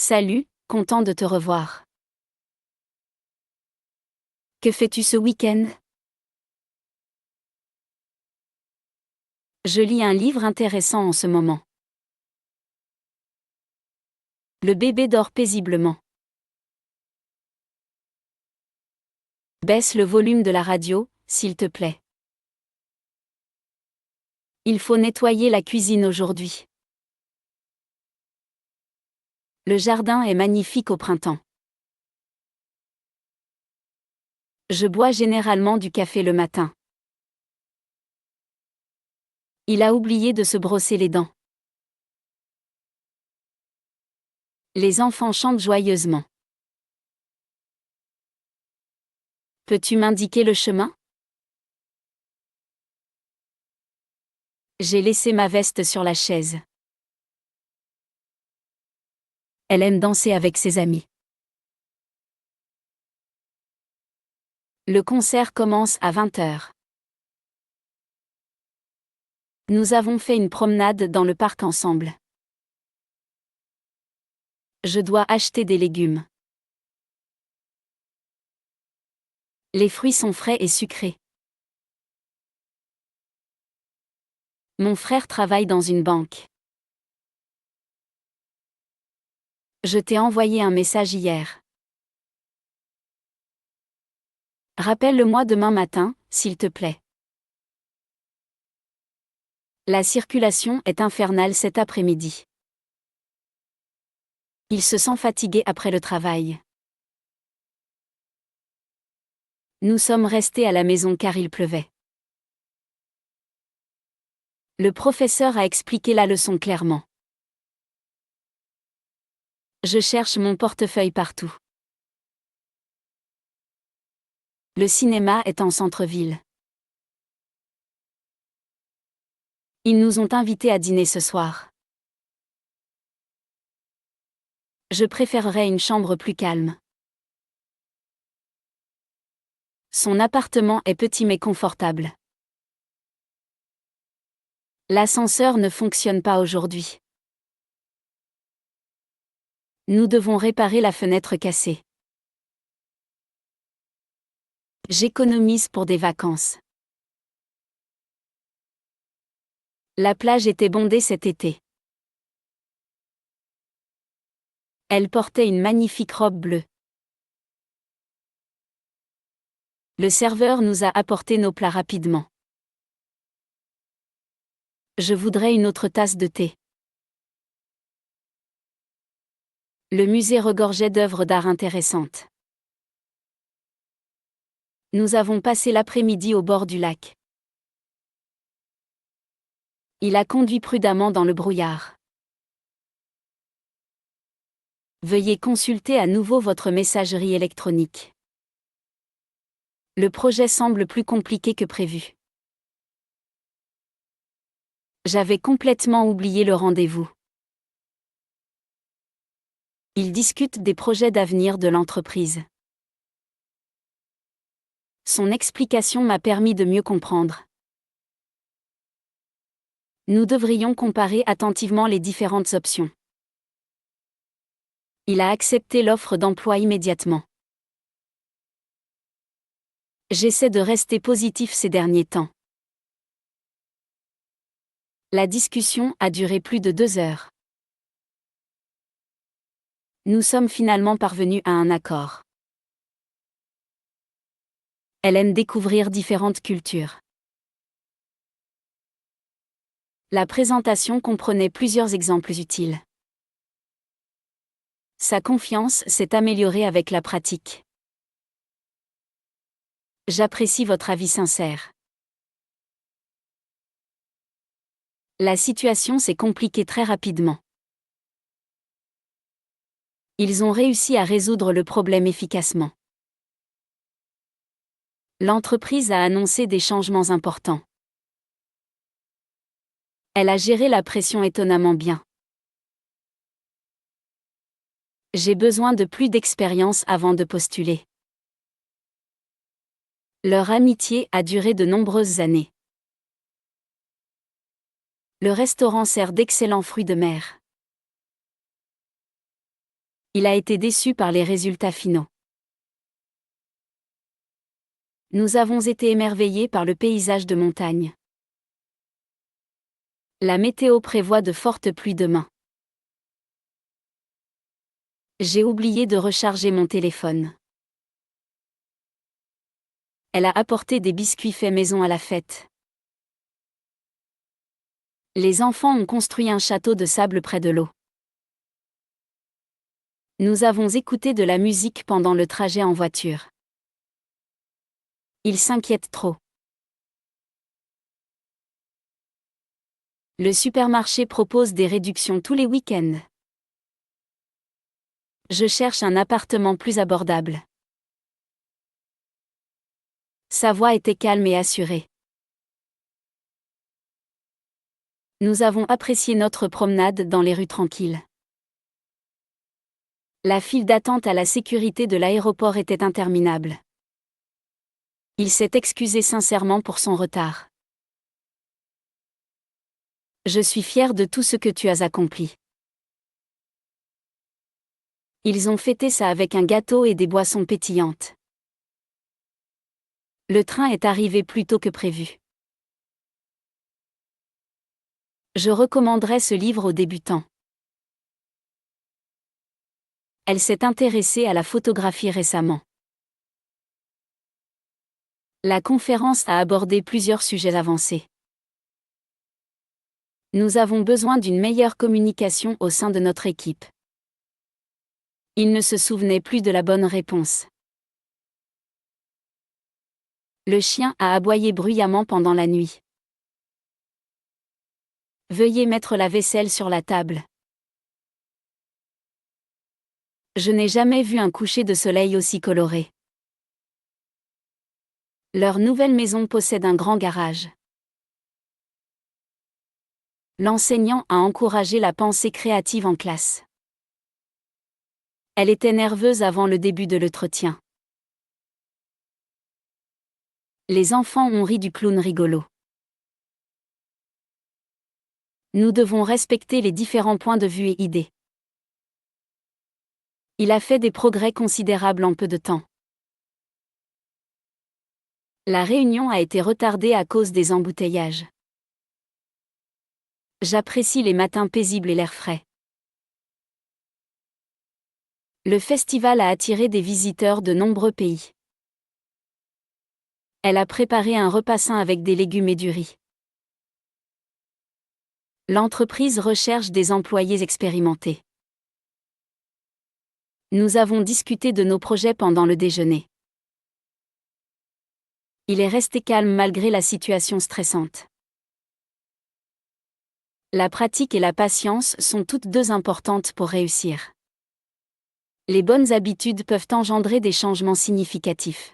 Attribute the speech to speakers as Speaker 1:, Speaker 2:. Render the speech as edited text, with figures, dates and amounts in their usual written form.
Speaker 1: Salut, content de te revoir. Que fais-tu ce week-end? Je lis un livre intéressant en ce moment. Le bébé dort paisiblement. Baisse le volume de la radio, s'il te plaît. Il faut nettoyer la cuisine aujourd'hui. Le jardin est magnifique au printemps. Je bois généralement du café le matin. Il a oublié de se brosser les dents. Les enfants chantent joyeusement. Peux-tu m'indiquer le chemin? J'ai laissé ma veste sur la chaise. Elle aime danser avec ses amis. Le concert commence à 20h. Nous avons fait une promenade dans le parc ensemble. Je dois acheter des légumes. Les fruits sont frais et sucrés. Mon frère travaille dans une banque. Je t'ai envoyé un message hier. Rappelle-le-moi demain matin, s'il te plaît. La circulation est infernale cet après-midi. Il se sent fatigué après le travail. Nous sommes restés à la maison car il pleuvait. Le professeur a expliqué la leçon clairement. Je cherche mon portefeuille partout. Le cinéma est en centre-ville. Ils nous ont invités à dîner ce soir. Je préférerais une chambre plus calme. Son appartement est petit mais confortable. L'ascenseur ne fonctionne pas aujourd'hui. Nous devons réparer la fenêtre cassée. J'économise pour des vacances. La plage était bondée cet été. Elle portait une magnifique robe bleue. Le serveur nous a apporté nos plats rapidement. Je voudrais une autre tasse de thé. Le musée regorgeait d'œuvres d'art intéressantes. Nous avons passé l'après-midi au bord du lac. Il a conduit prudemment dans le brouillard. Veuillez consulter à nouveau votre messagerie électronique. Le projet semble plus compliqué que prévu. J'avais complètement oublié le rendez-vous. Ils discutent des projets d'avenir de l'entreprise. Son explication m'a permis de mieux comprendre. Nous devrions comparer attentivement les différentes options. Il a accepté l'offre d'emploi immédiatement. J'essaie de rester positif ces derniers temps. La discussion a duré plus de 2 heures. Nous sommes finalement parvenus à un accord. Elle aime découvrir différentes cultures. La présentation comprenait plusieurs exemples utiles. Sa confiance s'est améliorée avec la pratique. J'apprécie votre avis sincère. La situation s'est compliquée très rapidement. Ils ont réussi à résoudre le problème efficacement. L'entreprise a annoncé des changements importants. Elle a géré la pression étonnamment bien. J'ai besoin de plus d'expérience avant de postuler. Leur amitié a duré de nombreuses années. Le restaurant sert d'excellents fruits de mer. Il a été déçu par les résultats finaux. Nous avons été émerveillés par le paysage de montagne. La météo prévoit de fortes pluies demain. J'ai oublié de recharger mon téléphone. Elle a apporté des biscuits faits maison à la fête. Les enfants ont construit un château de sable près de l'eau. Nous avons écouté de la musique pendant le trajet en voiture. Ils s'inquiètent trop. Le supermarché propose des réductions tous les week-ends. Je cherche un appartement plus abordable. Sa voix était calme et assurée. Nous avons apprécié notre promenade dans les rues tranquilles. La file d'attente à la sécurité de l'aéroport était interminable. Il s'est excusé sincèrement pour son retard. Je suis fier de tout ce que tu as accompli. Ils ont fêté ça avec un gâteau et des boissons pétillantes. Le train est arrivé plus tôt que prévu. Je recommanderais ce livre aux débutants. Elle s'est intéressée à la photographie récemment. La conférence a abordé plusieurs sujets avancés. Nous avons besoin d'une meilleure communication au sein de notre équipe. Il ne se souvenait plus de la bonne réponse. Le chien a aboyé bruyamment pendant la nuit. Veuillez mettre la vaisselle sur la table. Je n'ai jamais vu un coucher de soleil aussi coloré. Leur nouvelle maison possède un grand garage. L'enseignant a encouragé la pensée créative en classe. Elle était nerveuse avant le début de l'entretien. Les enfants ont ri du clown rigolo. Nous devons respecter les différents points de vue et idées. Il a fait des progrès considérables en peu de temps. La réunion a été retardée à cause des embouteillages. J'apprécie les matins paisibles et l'air frais. Le festival a attiré des visiteurs de nombreux pays. Elle a préparé un repas sain avec des légumes et du riz. L'entreprise recherche des employés expérimentés. Nous avons discuté de nos projets pendant le déjeuner. Il est resté calme malgré la situation stressante. La pratique et la patience sont toutes deux importantes pour réussir. Les bonnes habitudes peuvent engendrer des changements significatifs.